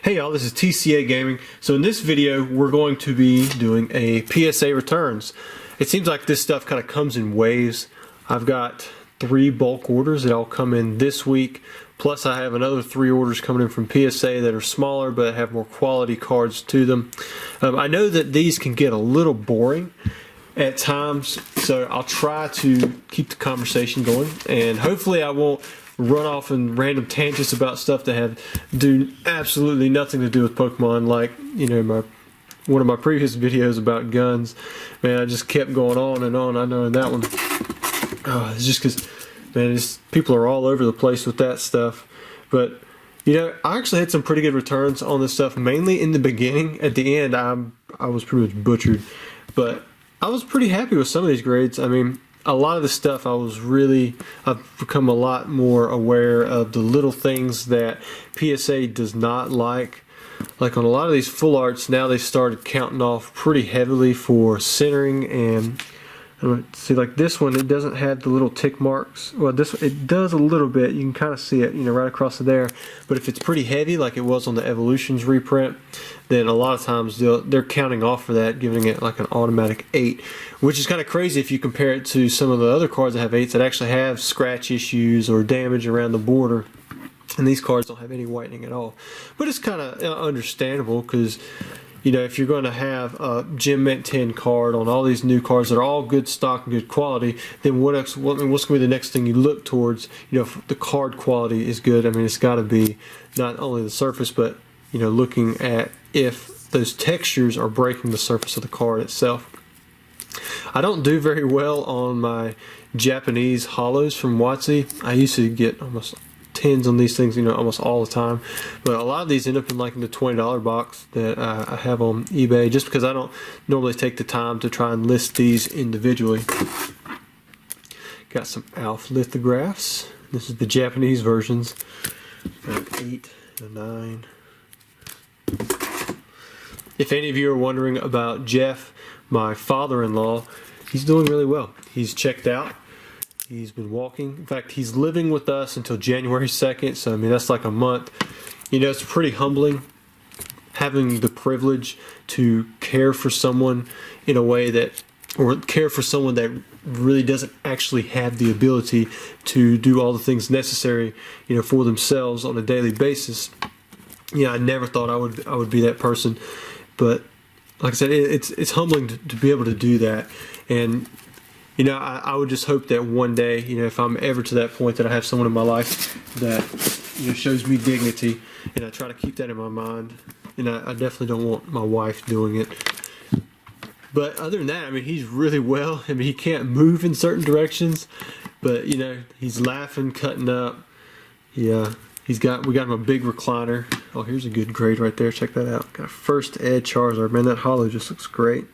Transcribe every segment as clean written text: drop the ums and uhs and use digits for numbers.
Hey y'all, this is TCA Gaming. So in this video, we're going to be doing a PSA returns. It seems like this stuff kind of comes in waves. I've got 3 bulk orders that all come in this week. Plus I have another 3 orders coming in from PSA that are smaller but have more quality cards to them. I know that these can get a little boring at times, so I'll try to keep the conversation going, and hopefully I won't run off in random tangents about stuff that do absolutely nothing to do with Pokemon, like, you know, one of my previous videos about guns. Man, I just kept going on and on. I know in that one, it's just because, man, people are all over the place with that stuff. But, you know, I actually had some pretty good returns on this stuff, mainly in the beginning. At the end, I was pretty much butchered, but I was pretty happy with some of these grades. I mean, a lot of the stuff I've become a lot more aware of the little things that PSA does not like. Like on a lot of these full arts, now they started counting off pretty heavily for centering, and see, like this one, it doesn't have the little tick marks. Well, this one, it does a little bit. You can kind of see it, you know, right across there. But if it's pretty heavy, like it was on the Evolutions reprint, then a lot of times they're counting off for that, giving it like an automatic 8, which is kind of crazy if you compare it to some of the other cards that have 8s that actually have scratch issues or damage around the border. And these cards don't have any whitening at all. But it's kind of understandable because, you know, if you're going to have a Gem Mint 10 card on all these new cards that are all good stock and good quality, then what's going to be the next thing you look towards? You know, if the card quality is good, I mean, it's got to be not only the surface, but, you know, looking at if those textures are breaking the surface of the card itself. I don't do very well on my Japanese hollows from WotC. I used to get almost tens on these things, you know, almost all the time, but a lot of these end up in like in the $20 box that I have on eBay, just because I don't normally take the time to try and list these individually. Got some ALF lithographs. This is the Japanese versions. Got 8 and 9. If any of you are wondering about Jeff, my father-in-law, he's doing really well. He's checked out. He's been walking. In fact, he's living with us until January 2nd, so I mean, that's like a month. You know, it's pretty humbling having the privilege to care for someone in a way that, or care for someone that really doesn't actually have the ability to do all the things necessary, you know, for themselves on a daily basis. Yeah, I never thought I would be that person, but like I said, it's humbling to be able to do that. And you know, I would just hope that one day, you know, if I'm ever to that point that I have someone in my life that, you know, shows me dignity, and I try to keep that in my mind. And I definitely don't want my wife doing it. But other than that, I mean, he's really well. I mean, he can't move in certain directions, but, you know, he's laughing, cutting up. Yeah, we got him a big recliner. Oh, here's a good grade right there. Check that out. Got a first ed Charizard. Man, that hollow just looks great.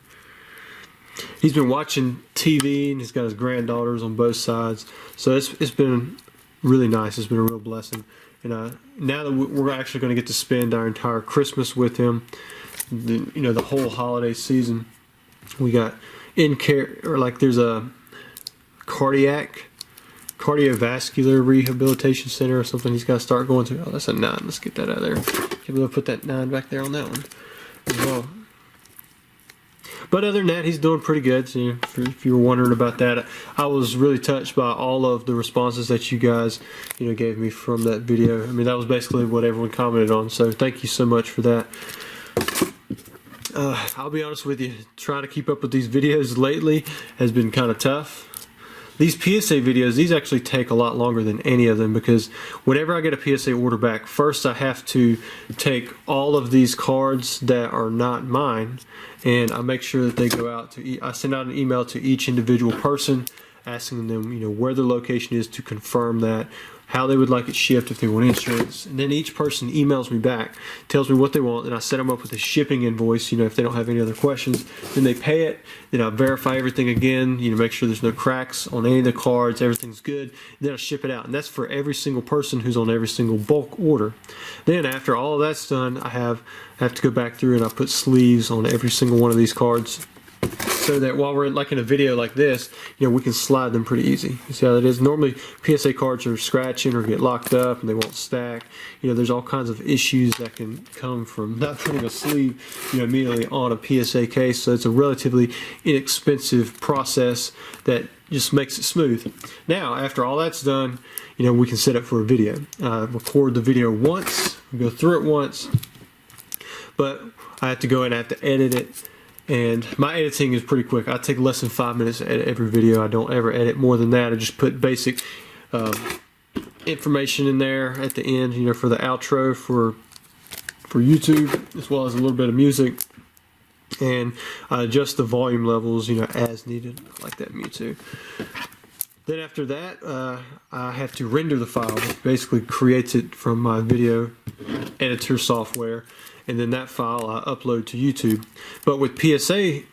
He's been watching TV, and he's got his granddaughters on both sides. So it's been really nice. It's been a real blessing. And now that we're actually going to get to spend our entire Christmas with him, you know, the whole holiday season, we got in care, or like there's a cardiovascular rehabilitation center or something he's got to start going to. Oh, that's a 9. Let's get that out of there. Can we put that 9 back there on that one as well? But other than that, he's doing pretty good. So, you know, if you were wondering about that, I was really touched by all of the responses that you guys, you know, gave me from that video. I mean, that was basically what everyone commented on. So thank you so much for that. I'll be honest with you, trying to keep up with these videos lately has been kind of tough. These PSA videos, these actually take a lot longer than any of them, because whenever I get a PSA order back, first I have to take all of these cards that are not mine, and I make sure that they go out to, I send out an email to each individual person asking them, you know, where their location is to confirm that, how they would like it shipped if they want insurance. And then each person emails me back, tells me what they want, and I set them up with a shipping invoice, you know, if they don't have any other questions. Then they pay it, then I verify everything again, you know, make sure there's no cracks on any of the cards, everything's good, and then I ship it out. And that's for every single person who's on every single bulk order. Then after all of that's done, I have to go back through and I put sleeves on every single one of these cards. so that while we're like in a video like this, you know, we can slide them pretty easy. You see how that is? Normally PSA cards are scratching or get locked up and they won't stack. You know, there's all kinds of issues that can come from not putting a sleeve, you know, immediately on a PSA case. So it's a relatively inexpensive process that just makes it smooth. Now, after all that's done, you know, we can set up for a video. Record the video once, go through it once, but I have to go and I have to edit it. And my editing is pretty quick. I take less than 5 minutes to edit every video. I don't ever edit more than that. I just put basic information in there at the end, you know, for the outro for YouTube, as well as a little bit of music. And I adjust the volume levels, you know, as needed. I like that Mewtwo. Then after that, I have to render the file, which basically creates it from my video editor software. And then that file I upload to YouTube. But with PSA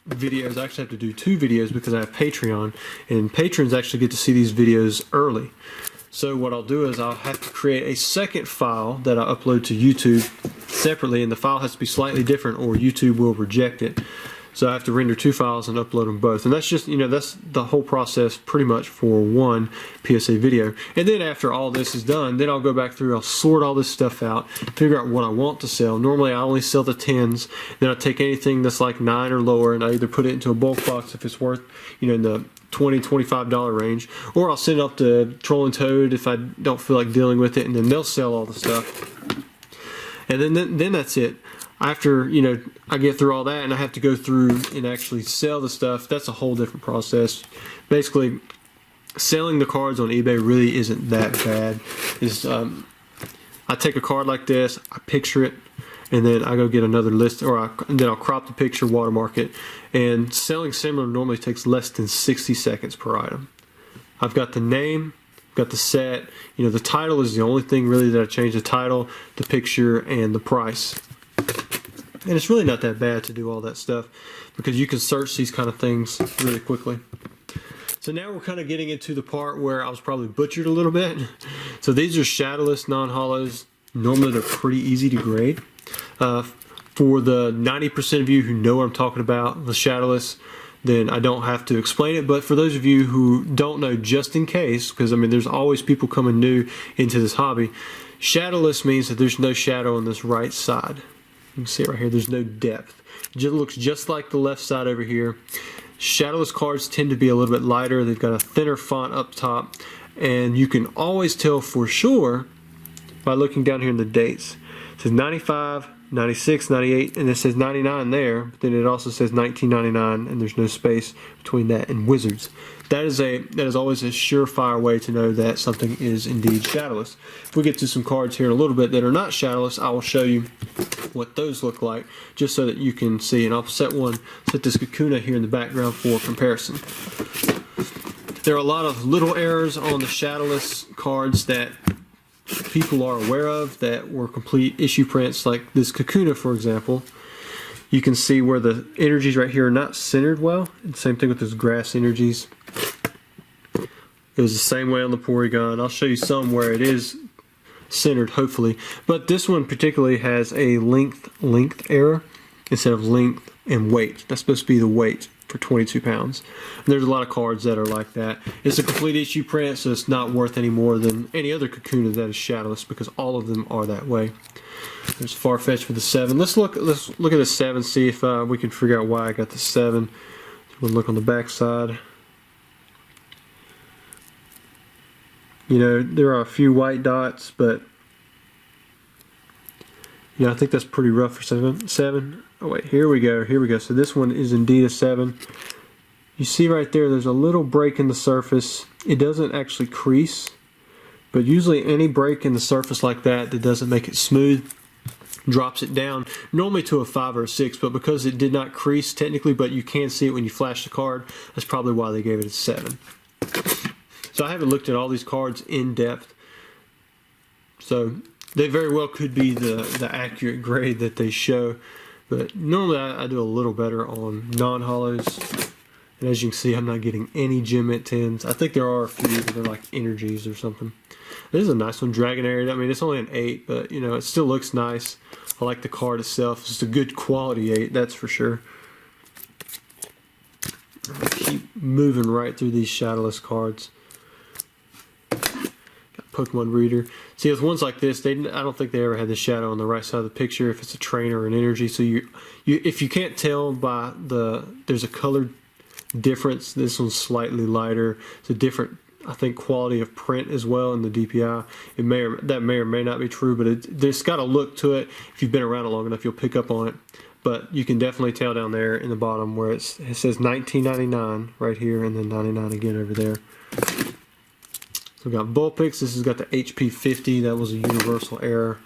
videos, I actually have to do 2 videos because I have Patreon, and patrons actually get to see these videos early. So what I'll do is I'll have to create a second file that I upload to YouTube separately, and the file has to be slightly different or YouTube will reject it. So I have to render 2 files and upload them both. And that's just, you know, that's the whole process pretty much for one PSA video. And then after all this is done, then I'll go back through, I'll sort all this stuff out, figure out what I want to sell. Normally I only sell the 10s. Then I take anything that's like 9 or lower and I either put it into a bulk box if it's worth, you know, in the $20, $25 range, or I'll send it up to Troll and Toad if I don't feel like dealing with it, and then they'll sell all the stuff. And then that's it. After, you know, I get through all that and I have to go through and actually sell the stuff, that's a whole different process. Basically, selling the cards on eBay really isn't that bad. I take a card like this, I picture it, and then I go get another list, and then I'll crop the picture, watermark it, and selling similar normally takes less than 60 seconds per item. I've got the name, got the set, you know, the title is the only thing really that I change: the title, the picture, and the price. And it's really not that bad to do all that stuff because you can search these kind of things really quickly. So now we're kind of getting into the part where I was probably butchered a little bit. So these are Shadowless Nan Hollows. Normally they're pretty easy to grade. For the 90% of you who know what I'm talking about, the Shadowless, then I don't have to explain it. But for those of you who don't know, just in case, because I mean there's always people coming new into this hobby, Shadowless means that there's no shadow on this right side. You can see it right here, there's no depth. It looks just like the left side over here. Shadowless cards tend to be a little bit lighter. They've got a thinner font up top, and you can always tell for sure by looking down here in the dates. It says 95, 96, 98, and it says 99 there, but then it also says 1999, and there's no space between that and Wizards. That is always a surefire way to know that something is indeed Shadowless. If we get to some cards here in a little bit that are not Shadowless, I will show you what those look like, just so that you can see. And I'll set this Kakuna here in the background for comparison. There are a lot of little errors on the Shadowless cards that people are aware of that were complete issue prints, like this Kakuna, for example. You can see where the energies right here are not centered well. And same thing with those grass energies. It was the same way on the Porygon. I'll show you some where it is centered, hopefully. But this one particularly has a length error instead of length and weight. That's supposed to be the weight for 22 pounds. And there's a lot of cards that are like that. It's a complete issue print, so it's not worth any more than any other Kakuna that is Shadowless, because all of them are that way. There's Farfetch for the 7. Let's look at the 7, see if we can figure out why I got the 7. We'll look on the back side. You know, there are a few white dots, but yeah, I think that's pretty rough for 7. Oh wait, here we go. So this one is indeed a 7. You see right there, there's a little break in the surface. It doesn't actually crease, but usually any break in the surface like that doesn't make it smooth drops it down normally to a 5 or a 6, but because it did not crease technically, but you can see it when you flash the card, that's probably why they gave it a 7. So I haven't looked at all these cards in depth, so they very well could be the accurate grade that they show, but normally I do a little better on non-hollows. And as you can see, I'm not getting any gem mint 10s. I think there are a few, but they're like energies or something. This is a nice one, Dragonair. I mean, it's only an 8, but you know, it still looks nice. I like the card itself. It's just a good quality 8, that's for sure. moving right through these Shadowless cards. Got Pokemon Reader. See, with ones like this, I don't think they ever had the shadow on the right side of the picture if it's a trainer or an energy. So if you can't tell by there's a colored difference. This one's slightly lighter. It's a different, I think, quality of print as well in the DPI. That may or may not be true, but there's got a look to it. If you've been around it long enough, you'll pick up on it. But you can definitely tell down there in the bottom where it says $19.99 right here, and then 99 again over there. So we've got Vulpix. This has got the HP 50. That was a universal error.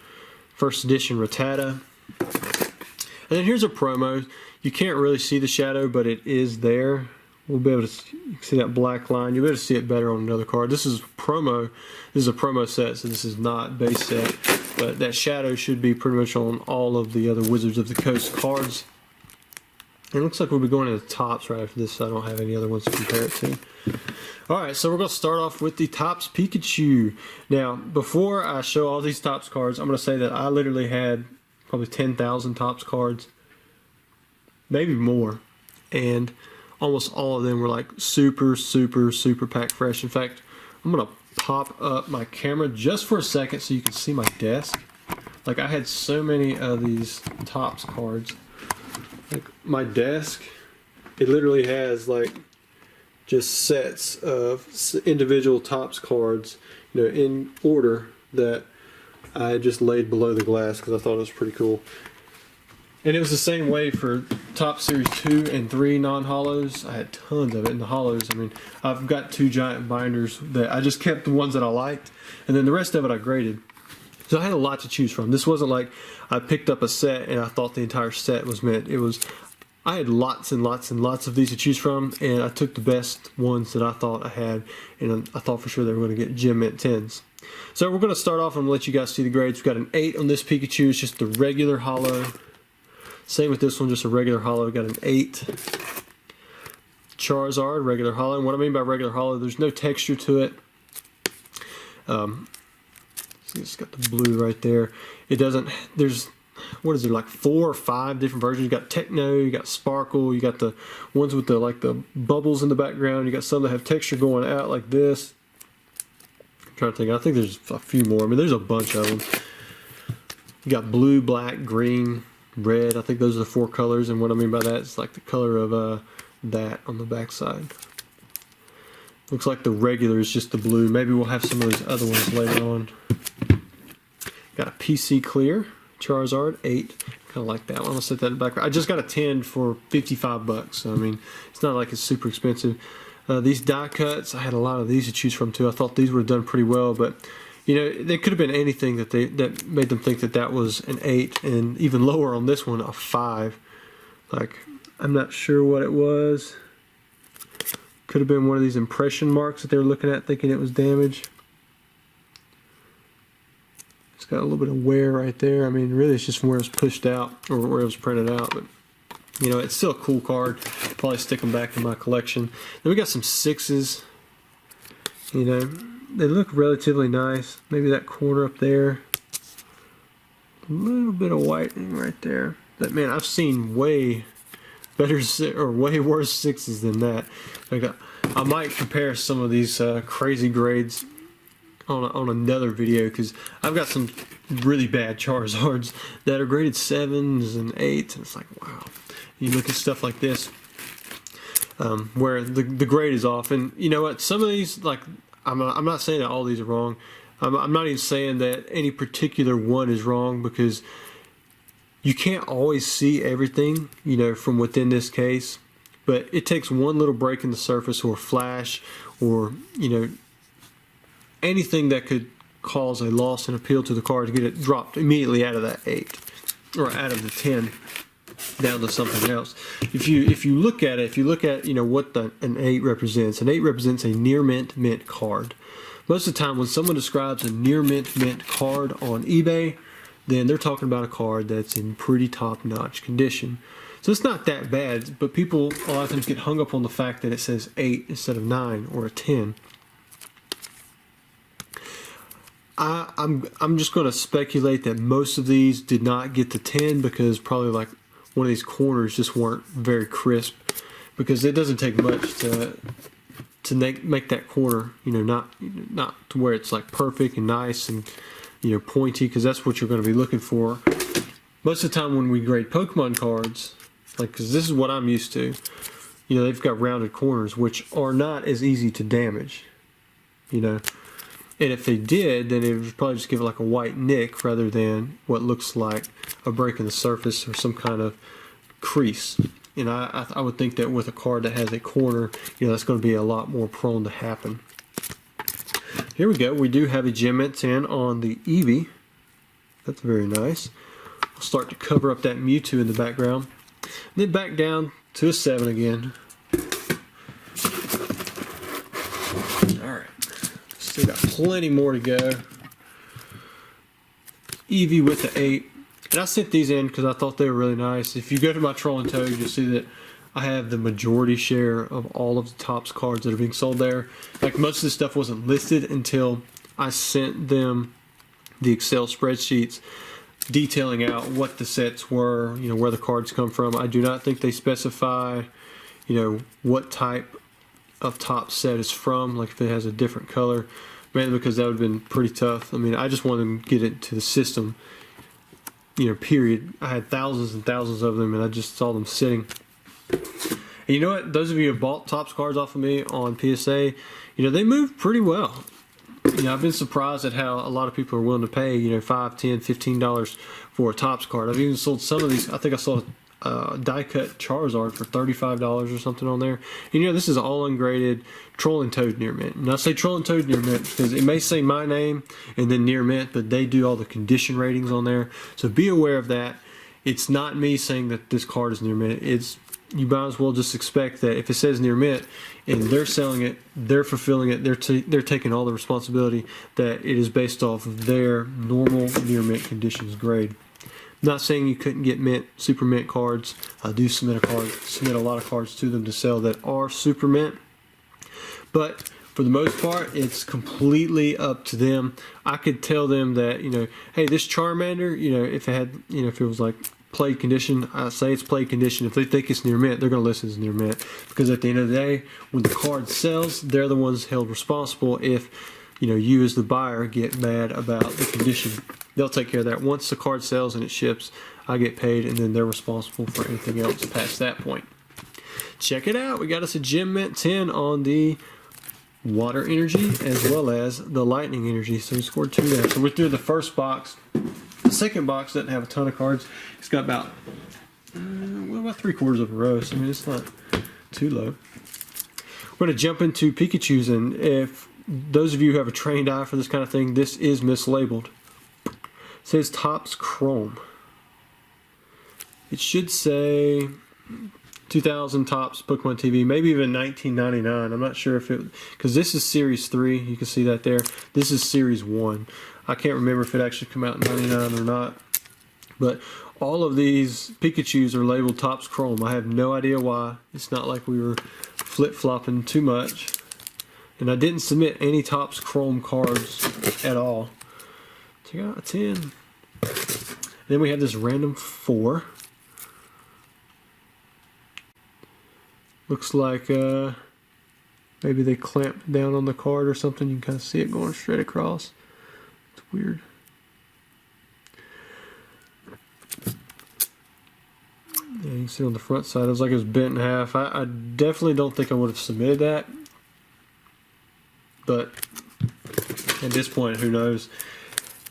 First edition Rattata. And then here's a promo. You can't really see the shadow, but it is there. We'll be able to see that black line. You'll be able to see it better on another card. This is promo. This is a promo set, so this is not base set. But that shadow should be pretty much on all of the other Wizards of the Coast cards. It looks like we'll be going to the Topps right after this, so I don't have any other ones to compare it to. Alright, so we're going to start off with the Topps Pikachu. Now, before I show all these Topps cards, I'm going to say that I literally had probably 10,000 Topps cards. Maybe more. And almost all of them were like super pack fresh. In fact, I'm going to pop up my camera just for a second so you can see my desk. Like, I had so many of these Topps cards. Like, my desk, it literally has like just sets of individual Topps cards, you know, in order that I just laid below the glass because I thought it was pretty cool. And it was the same way for Topps Series 2 and 3 non-hollows. I had tons of it in the hollows. I mean, I've got 2 giant binders that I just kept the ones that I liked, and then the rest of it I graded. So I had a lot to choose from. This wasn't like I picked up a set and I thought the entire set was meant. It was, I had lots and lots and lots of these to choose from, and I took the best ones that I thought I had, and I thought for sure they were going to get Gem Mint 10s. So we're going to start off and let you guys see the grades. We've got an 8 on this Pikachu. It's just the regular hollow. Same with this one, just a regular hollow. We got an 8. Charizard, regular hollow. And what I mean by regular hollow, there's no texture to it. It's got the blue right there. It doesn't, there's, what is it, like 4 or 5 different versions. You got Techno, you got Sparkle, you got the ones with the like the bubbles in the background. You got some that have texture going out like this. I'm trying to think. I think there's a few more. I mean, there's a bunch of them. You got blue, black, green, red. I think those are the 4 colors, and what I mean by that is like the color of that on the back side. Looks like the regular is just the blue. Maybe we'll have some of those other ones later on. Got a PC clear Charizard 8. Kind of like that one. I'll set that in the back. I just got a 10 for 55 bucks. So I mean, it's not like it's super expensive. These die cuts, I had a lot of these to choose from too. I thought these would have done pretty well, but you know, they could have been anything that made them think that that was an 8, and even lower on this one, a 5. Like, I'm not sure what it was. Could have been one of these impression marks that they were looking at, thinking it was damaged. It's got a little bit of wear right there. I mean, really, it's just from where it was pushed out or where it was printed out. But you know, it's still a cool card. Probably stick them back in my collection. Then we got some 6s. You know, they look relatively nice. Maybe that corner up there. A little bit of whitening right there. But man, I've seen way better or way worse 6s than that. Like, I might compare some of these crazy grades on another video, because I've got some really bad Charizards that are graded 7s and 8s, and it's like, wow. You look at stuff like this where the grade is off, and you know what, some of these, like, I'm not saying that all these are wrong. I'm not even saying that any particular one is wrong, because you can't always see everything, you know, from within this case. But it takes one little break in the surface, or flash, or, you know, anything that could cause a loss in appeal to the card to get it dropped immediately out of that 8 or out of the 10 down to something else. If you look at it, if you look at, you know, what an 8 represents, an 8 represents a near mint card. Most of the time when someone describes a near mint card on eBay, then they're talking about a card that's in pretty top-notch condition. So it's not that bad, but people a lot of times get hung up on the fact that it says 8 instead of 9 or a 10. I'm just going to speculate that most of these did not get the 10, because probably like one of these corners just weren't very crisp. because it doesn't take much to make that corner, you know, not to where it's like perfect and nice and, you know, pointy, because that's what you're going to be looking for. Most of the time when we grade Pokemon cards, like, because this is what I'm used to, you know, they've got rounded corners, which are not as easy to damage, you know. And if they did, then it would probably just give it like a white nick rather than what looks like a break in the surface or some kind of crease. And I would think that with a card that has a corner, you know, that's going to be a lot more prone to happen. Here we go. We do have a Gem Mint 10 on the Eevee. That's very nice. I'll start to cover up that Mewtwo in the background. And then back down to a 7 again. Alright. Still got plenty more to go. Eevee with the 8. And I sent these in because I thought they were really nice. If you go to my Troll and Toad, you'll see that I have the majority share of all of the TOPPS cards that are being sold there. Like, most of this stuff wasn't listed until I sent them the Excel spreadsheets detailing out what the sets were, you know, where the cards come from. I do not think they specify, you know, what type of TOPPS set is from, like if it has a different color, mainly because that would have been pretty tough. I mean, I just wanted to get it to the system, you know, period. I had thousands and thousands of them, and I just saw them sitting. And you know what? Those of you who have bought TOPPS cards off of me on PSA, you know, they move pretty well. You know, I've been surprised at how a lot of people are willing to pay, you know, $5, $10, $15 for a TOPPS card. I've even sold some of these. I think I sold a die-cut Charizard for $35 or something on there. And, you know, this is all ungraded Troll and Toad near mint. And I say Troll and Toad near mint because it may say my name and then near mint, but they do all the condition ratings on there. So be aware of that. It's not me saying that this card is near mint. It's, you might as well just expect that if it says near mint and they're selling it, they're fulfilling it, they're taking all the responsibility, that it is based off of their normal near mint conditions grade. I'm not saying you couldn't get mint, super mint cards. I do submit a lot of cards to them to sell that are super mint, but for the most part, it's completely up to them. I could tell them that, you know, hey, this Charmander, you know, if it had, you know, if it was like play condition, I say it's play condition. If they think it's near mint, they're going to list it as near mint, because at the end of the day, when the card sells, they're the ones held responsible if, you know, you as the buyer get mad about the condition. They'll take care of that. Once the card sells and it ships, I get paid, and then they're responsible for anything else past that point. Check it out. We got us a Gem Mint 10 on the Water Energy as well as the Lightning Energy. So we scored 2 there. So we're through the first box. The second box doesn't have a ton of cards. It's got about, well, about 3/4 of a row. So I mean, it's not too low. We're going to jump into Pikachus, and if those of you who have a trained eye for this kind of thing, this is mislabeled. It says TOPPS Chrome. It should say 2000 TOPPS Pokemon TV, maybe even 1999. I'm not sure if it, because this is Series 3. You can see that there. This is Series 1. I can't remember if it actually came out in 99 or not. But all of these Pikachus are labeled TOPPS Chrome. I have no idea why. It's not like we were flip-flopping too much. And I didn't submit any TOPPS Chrome cards at all. Check out a 10. Then we have this random 4. Looks like maybe they clamped down on the card or something. You can kind of see it going straight across. It's weird. Yeah, you can see on the front side, it was like it was bent in half. I definitely don't think I would have submitted that. But at this point, who knows?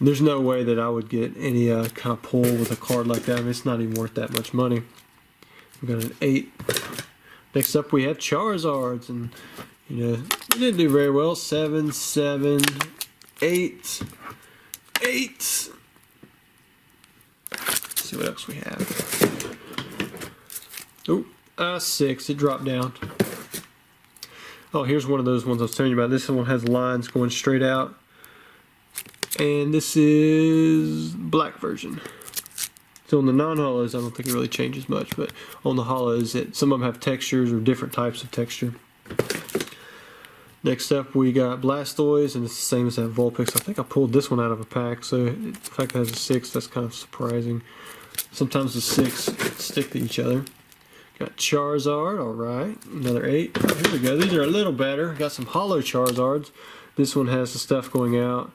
There's no way that I would get any kind of pull with a card like that. I mean, it's not even worth that much money. We've got an 8. Next up, we have Charizards, and you know, we didn't do very well. 7, 7, 8, 8. Let's see what else we have. Oh, 6. It dropped down. Oh, here's one of those ones I was telling you about. This one has lines going straight out, and this is black version. So on the non-hollows, I don't think it really changes much, but on the hollows, some of them have textures or different types of texture. Next up, we got Blastoise, and it's the same as that Vulpix. I think I pulled this one out of a pack, so the fact that it has a 6, that's kind of surprising. Sometimes the 6 stick to each other. Got Charizard, alright. Another 8. Here we go. These are a little better. Got some hollow Charizards. This one has the stuff going out.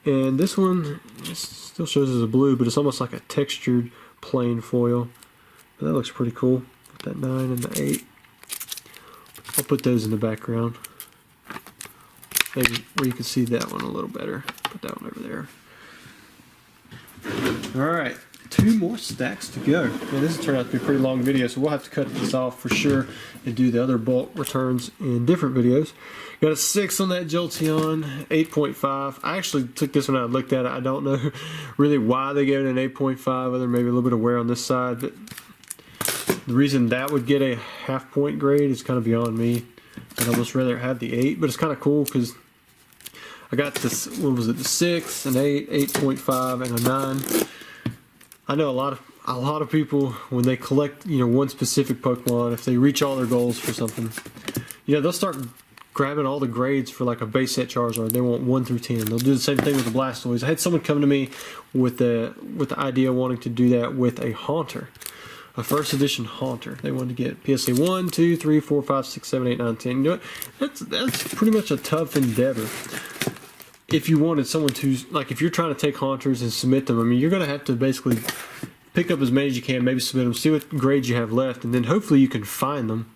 And this one still shows as a blue, but it's almost like a textured plain foil. But that looks pretty cool. With that 9 and the 8. I'll put those in the background. Maybe where you can see that one a little better. Put that one over there. Alright, 2 more stacks to go. Now, this has turned out to be a pretty long video, so we'll have to cut this off for sure and do the other bulk returns in different videos. Got a 6 on that Jolteon, 8.5. I actually took this one out and looked at it. I don't know really why they gave it an 8.5, other than maybe a little bit of wear on this side, but the reason that would get a half-point grade is kind of beyond me. I'd almost rather have the 8, but it's kind of cool because I got this, what was it, the 6, an 8, 8.5, and a 9. I know a lot of people, when they collect, you know, one specific Pokemon, if they reach all their goals for something, you know, they'll start grabbing all the grades for like a base set Charizard. They want 1 through 10. They'll do the same thing with the Blastoise. I had someone come to me with the idea of wanting to do that with a Haunter. A first edition Haunter. They wanted to get PSA 1, 2, 3, 4, 5, 6, 7, 8, 9, 10. You know what? That's pretty much a tough endeavor. If you wanted someone to, like, if you're trying to take Haunters and submit them, I mean, you're going to have to basically pick up as many as you can, maybe submit them, see what grades you have left, and then hopefully you can find them.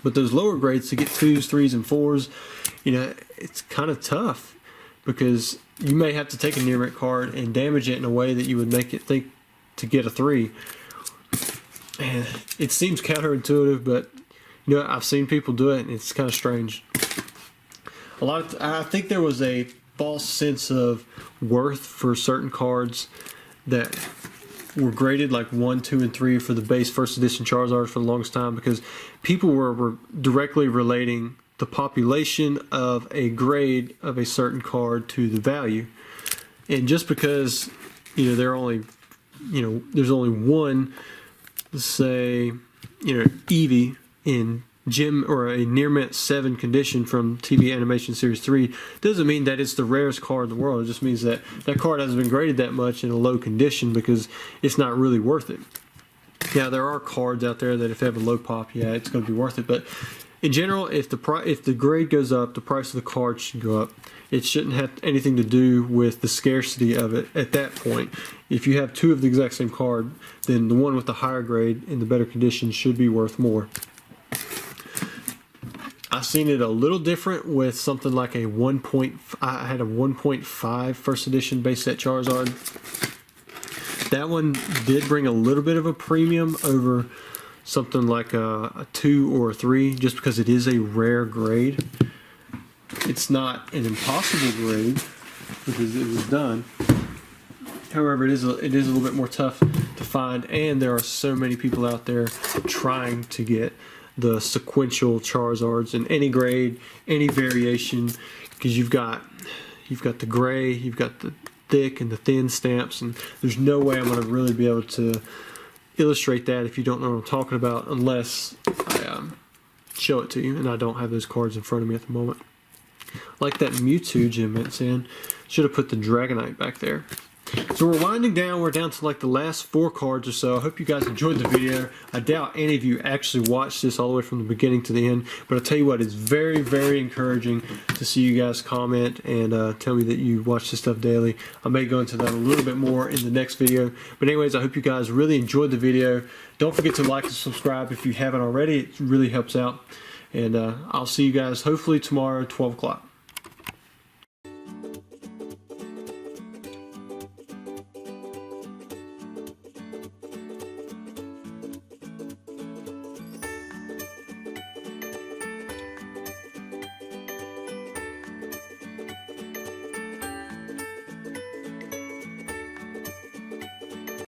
But those lower grades, to get 2s, 3s, and 4s, you know, it's kind of tough because you may have to take a near mint card and damage it in a way that you would make it think to get a 3. And it seems counterintuitive, but you know, I've seen people do it, and it's kind of strange. I think there was a false sense of worth for certain cards that were graded like 1, 2, and 3 for the base first edition Charizard for the longest time, because people were directly relating the population of a grade of a certain card to the value. And just because, you know, there's only one, let's say, you know, Eevee in gym or a near mint 7 condition from TV Animation Series 3, doesn't mean that it's the rarest card in the world. It just means that that card hasn't been graded that much in a low condition because it's not really worth it. Now, there are cards out there that if they have a low pop, yeah, it's going to be worth it. But in general, if the grade goes up, the price of the card should go up. It shouldn't have anything to do with the scarcity of it at that point. If you have 2 of the exact same card, then the one with the higher grade in the better condition should be worth more. I've seen it a little different with something like a I had a 1.5 first edition base set Charizard. That one did bring a little bit of a premium over something like a 2 or a 3, just because it is a rare grade. It's not an impossible grade because it was done. However, it is a little bit more tough to find, and there are so many people out there trying to get the sequential Charizards in any grade, any variation, because you've got the gray, you've got the thick and the thin stamps, and there's no way I'm going to really be able to illustrate that if you don't know what I'm talking about, unless I show it to you, and I don't have those cards in front of me at the moment. Like that Mewtwo gym it's in. Should have put the Dragonite back there. So we're winding down. We're down to like the last 4 cards or so. I hope you guys enjoyed the video. I doubt any of you actually watched this all the way from the beginning to the end. But I'll tell you what, it's very, very encouraging to see you guys comment and tell me that you watch this stuff daily. I may go into that a little bit more in the next video. But anyways, I hope you guys really enjoyed the video. Don't forget to like and subscribe if you haven't already. It really helps out. And I'll see you guys hopefully tomorrow, 12 o'clock.